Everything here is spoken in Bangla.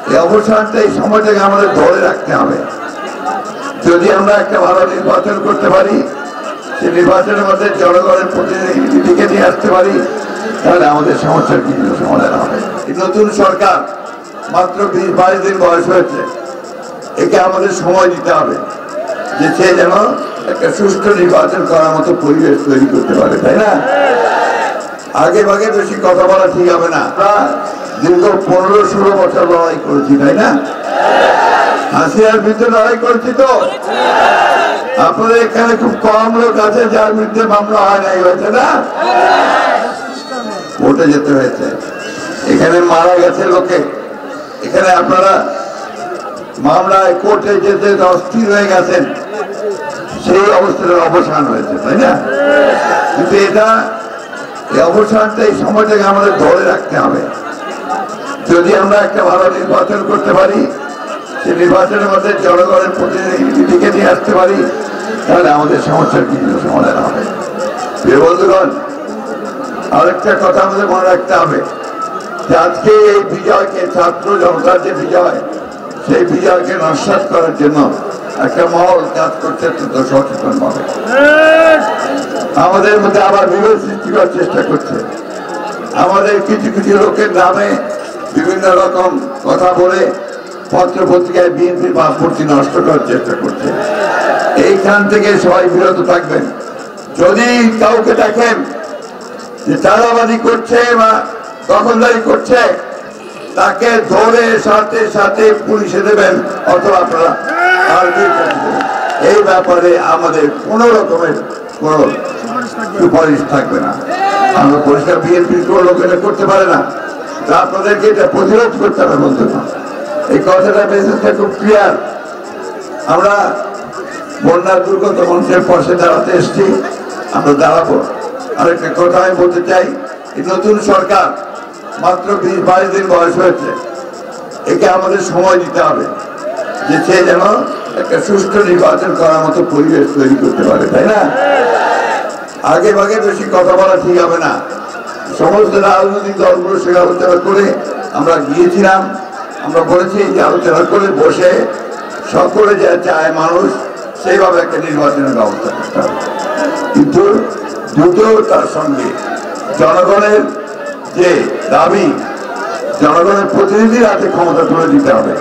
এই অবসানটা এই সময়টাকে আমাদের ধরে রাখতে হবে। যদি আমরা একটা ভালো নির্বাচন করতে পারি, সেই নির্বাচনের মধ্যে জনগণের প্রতিনিধিকে নিয়ে আসতে পারি, তাহলে আমাদের সমস্যার কিছু সমাধান হবে। নতুন সরকার মাত্র 20-22 দিন বয়স হয়েছে, একে আমাদের সময় দিতে হবে যে সে যেন একটা সুষ্ঠু নির্বাচন করার মতো পরিবেশ তৈরি করতে পারে, তাই না? আগে ভাগে বেশি কথা বলা ঠিক হবে না। আমরা দীর্ঘ 15-16 বছর লড়াই করেছি, তাই না? হাসিনার বিরুদ্ধে লড়াই করেছি তো। আপনাদের এখানে খুব কম লোক আছে যার বিরুদ্ধে মামলা হয় নাই, হয়েছে না? কোর্টে যেতে হয়েছে, এখানে মারা গেছে লোকে, এখানে আপনারা মামলায় কোর্টে যেতে অস্থির হয়ে গেছেন, সেই অবস্থার অবসান হয়েছে, তাই না? কিন্তু এটা এই অবসানটা এই সময়টাকে আমাদের ধরে রাখতে হবে। যদি আমরা একটা ভালো নির্বাচন করতে পারি, সেই নির্বাচনের মধ্যে জনগণের প্রতিনিধিকে নিয়ে আসতে পারি, তাহলে আমাদের সমস্যার কিছু সমাধান হবে। প্রিয় বন্ধুগণ, আরেকটা কথা আমাদের মনে রাখতে হবে যে আজকে এই বিজয়কে, ছাত্র জনতার যে বিজয়, সেই বিজয়কে নস্যাৎ করার জন্য একটা মহল কাজ করতে সচেতন হবে। আমাদের মধ্যে আবার বিভেদ সৃষ্টি করার চেষ্টা করছে। আমাদের কিছু কিছু লোকের নামে বিভিন্ন রকম কথা বলে পত্র পত্রিকায় বিএনপির ভাবমূর্তি নষ্ট করার চেষ্টা করছে। এইখান থেকে সবাই বিরত থাকবেন। যদি কাউকে দেখেন যে চাঁদাবাজি করছে বা দখলদারি করছে, তাকে ধরে সাথে সাথে পুলিশে দেবেন অথবা আপনারা এই ব্যাপারে আমাদের কোন রকমের কোন সুপারিশ থাকবে না। আমরা পরিষ্কার বিএনপির কোন লোক এটা করতে পারে না, তা আপনাদেরকে এটা প্রতিরোধ করতে হবে। বলতে এই কথাটা মেসেজটা খুব ক্লিয়ার। আমরা বন্যার দুর্গত মানুষের পাশে দাঁড়াতে এসেছি, আমরা দাঁড়াবো। আরেকটা কথা আমি বলতে চাই, এই নতুন সরকার মাত্র 20-22 দিন বয়স হয়েছে, একে আমাদের সময় দিতে হবে যে সে যেন একটা সুষ্ঠু নির্বাচন করার মতো পরিবেশ তৈরি করতে পারে, তাই না? আগে ভাগে বেশি কথা বলা ঠিক হবে না। সমস্ত রাজনৈতিক দলগুলোর সঙ্গে আলোচনা করে আমরা গিয়েছিলাম, আমরা বলেছি যে আলোচনা করে বসে সকলে যা চায় মানুষ, সেইভাবে একটা নির্বাচনের ব্যবস্থা করতে হবে। কিন্তু দ্রুত তার সঙ্গে জনগণের যে দাবি, জনগণের প্রতিনিধির হাতে ক্ষমতা তুলে দিতে হবে।